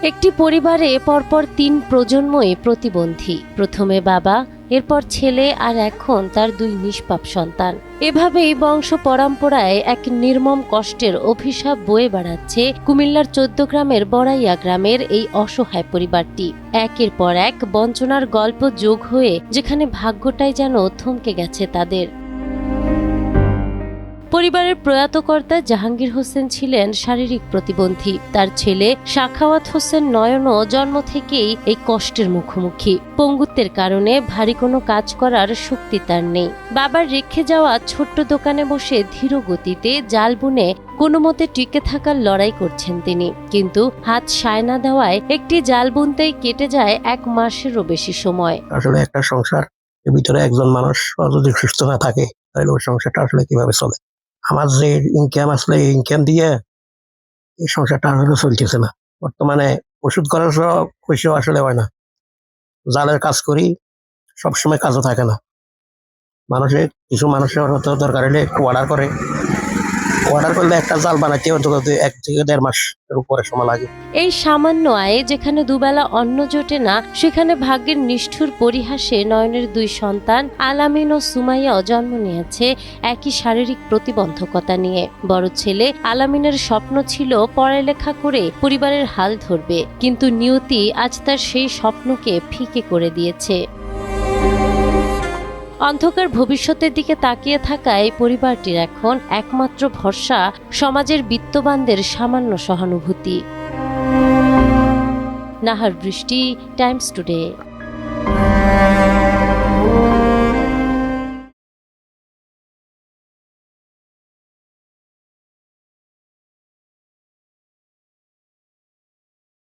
একটি পরিবারে পরপর ৩ প্রজন্মই প্রতিবন্ধী। প্রথমে বাবা, এরপর ছেলে, আর এখন তার ২ নিষ্পাপ সন্তান। এভাবেই বংশ পরম্পরায় এক নির্মম কষ্টের অভিশাপ বয়ে বেড়াচ্ছে কুমিল্লার ১৪ গ্রামের বড়াইয়া গ্রামের এই অসহায় পরিবারটি। একের পর এক বঞ্চনার গল্প যোগ হয়ে যেখানে ভাগ্যটাই যেন থমকে গেছে তাদের। পরিবারের প্রয়াত কর্তা জাহাঙ্গীর হোসেন ছিলেন শারীরিক প্রতিবন্ধী। তার ছেলে সাখাওয়াত হোসেন নয়নও জন্ম থেকেই এই কষ্টের মুখোমুখি। পঙ্গুত্বের কারণে ভারী কোনো কাজ করার শক্তি তার নেই। বাবার রেখে যাওয়া ছোট্ট দোকানে বসে ধীর গতিতে জাল বুনে কোনো মতে টিকে থাকার লড়াই করছেন তিনি। কিন্তু হাত সায় না দেওয়ায় একটি জাল বুনতেই কেটে যায় ১ মাসেরও বেশি সময়। আসলে একটা সংসার ভিতরে একজন মানুষ যদি সুস্থ না থাকে তাহলে ওই সংসারটা আসলে কিভাবে চলে? আমার যে ইনকাম আসলে এই ইনকাম দিয়ে এই সংসারটা আসলে চলতেছে না। বর্তমানে ওষুধ খরচ পয়সাও আসলে হয় না। জালের কাজ করি, সবসময় কাজও থাকে না। কিছু মানুষের হয়তো দরকার হলে একটু অর্ডার করলে একটা জাল বানাতে অন্তত ১ থেকে ১.৫ মাসের উপরে সময় লাগে। এই সামান্য আয়ে যেখানে দুবেলা অন্ন জোটে না, সেখানে ভাগ্যের নিষ্ঠুর পরিহাসে নয়নের ২ সন্তান আলামিন ও সুমাইয়াও জন্ম নিয়েছে একই শারীরিক প্রতিবন্ধকতা নিয়ে। বড় ছেলে আলামিনের স্বপ্ন ছিল পড়ালেখা করে পরিবারের হাল ধরবে, কিন্তু নিয়তি আজ তার সেই স্বপ্নকে ফিকে করে দিয়েছে। অন্ধকার ভবিষ্যতের দিকে তাকিয়ে থাকা এই পরিবারটির এখন একমাত্র ভরসা সমাজের বিত্তবানদের সামান্য সহানুভূতি। নাহার বৃষ্টি, টাইমস টুডে।